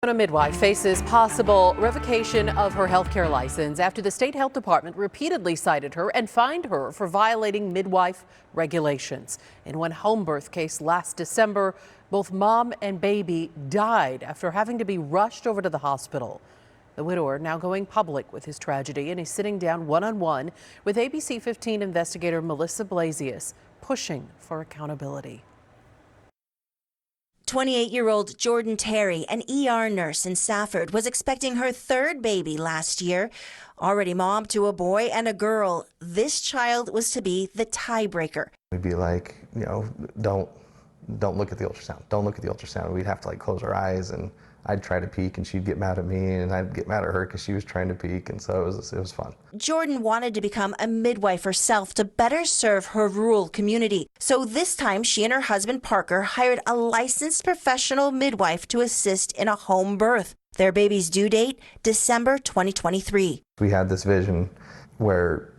A midwife faces possible revocation of her healthcare license after the state health department repeatedly cited her and fined her for violating midwife regulations. In one home birth case last December, both mom and baby died after having to be rushed over to the hospital. The widower now going public with his tragedy, and he's sitting down one-on-one with ABC15 investigator Melissa Blasius, pushing for accountability. 28-year-old Jordan Terry, an ER nurse in Safford, was expecting her third baby last year. Already mom to a boy and a girl, this child was to be the tiebreaker. We'd be like, don't look at the ultrasound. Don't look at the ultrasound. We'd have to close our eyes, and I'd try to peek and she'd get mad at me, and I'd get mad at her because she was trying to peek, and so it was fun. Jordan wanted to become a midwife herself to better serve her rural community. So this time she and her husband Parker hired a licensed professional midwife to assist in a home birth. Their baby's due date, December 2023. We had this vision where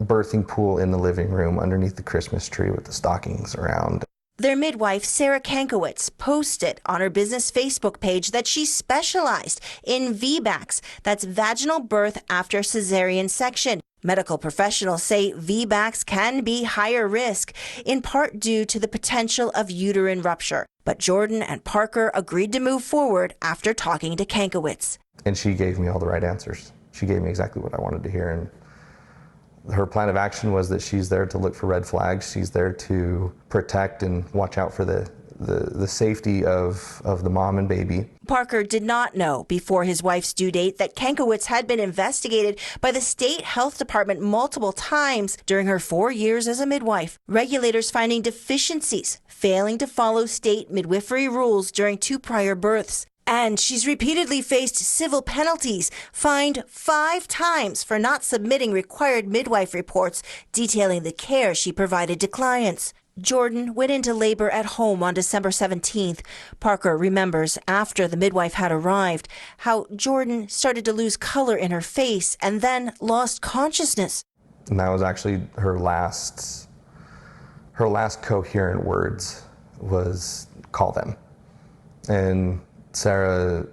birthing pool in the living room underneath the Christmas tree with the stockings around. Their midwife, Sarah Kankowitz, posted on her business Facebook page that she specialized in VBACs, that's vaginal birth after cesarean section. Medical professionals say VBACs can be higher risk, in part due to the potential of uterine rupture. But Jordan and Parker agreed to move forward after talking to Kankowitz. And she gave me all the right answers. She gave me exactly what I wanted to hear. And her plan of action was that she's there to look for red flags. She's there to protect and watch out for the safety of the mom and baby. Parker did not know before his wife's due date that Kankowitz had been investigated by the state health department multiple times during her 4 years as a midwife. Regulators finding deficiencies, failing to follow state midwifery rules during 2 prior births. And she's repeatedly faced civil penalties, fined 5 times for not submitting required midwife reports detailing the care she provided to clients. Jordan went into labor at home on December 17th. Parker remembers after the midwife had arrived how Jordan started to lose color in her face and then lost consciousness. And that was actually her last coherent words was, "Call them." And Sarah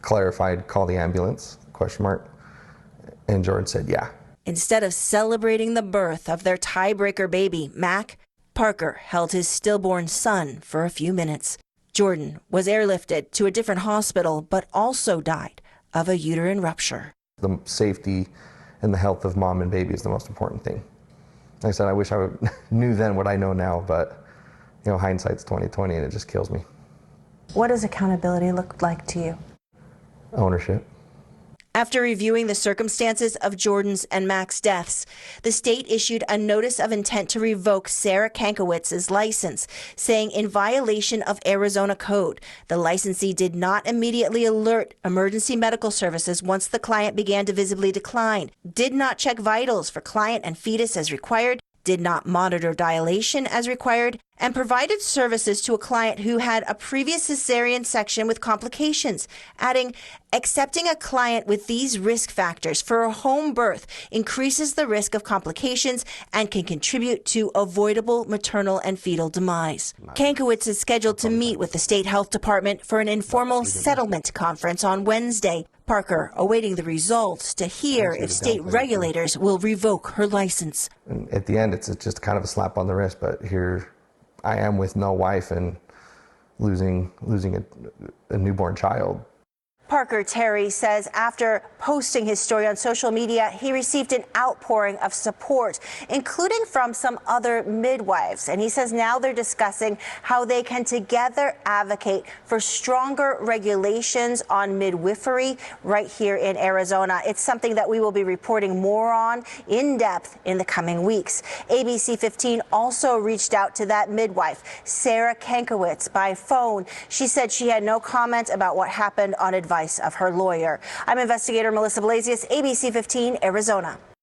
clarified, "Call the ambulance?" ? And Jordan said, "Yeah." Instead of celebrating the birth of their tiebreaker baby, Mac, Parker held his stillborn son for a few minutes. Jordan was airlifted to a different hospital, but also died of a uterine rupture. The safety and the health of mom and baby is the most important thing. Like I said, I wish I knew then what I know now, but hindsight's 20/20, and it just kills me. What does accountability look like to you? Ownership. After reviewing the circumstances of Jordan's and Mac's deaths, the state issued a notice of intent to revoke Sarah Kankowitz's license, saying in violation of Arizona code, the licensee did not immediately alert emergency medical services once the client began to visibly decline, did not check vitals for client and fetus as required, did not monitor dilation as required, and provided services to a client who had a previous cesarean section with complications, adding, accepting a client with these risk factors for a home birth increases the risk of complications and can contribute to avoidable maternal and fetal demise. Kankowitz is scheduled to meet with the state health department for an informal settlement conference on Wednesday. Parker awaiting the results to hear if state regulators will revoke her license. And at the end, it's just kind of a slap on the wrist, but here I am with no wife and losing a newborn child. Parker Terry says after posting his story on social media, he received an outpouring of support, including from some other midwives. And he says now they're discussing how they can together advocate for stronger regulations on midwifery right here in Arizona. It's something that we will be reporting more on in depth in the coming weeks. ABC15 also reached out to that midwife, Sarah Kankowitz, by phone. She said she had no comment about what happened on advice of her lawyer. I'm investigator Melissa Blasius, ABC15 Arizona.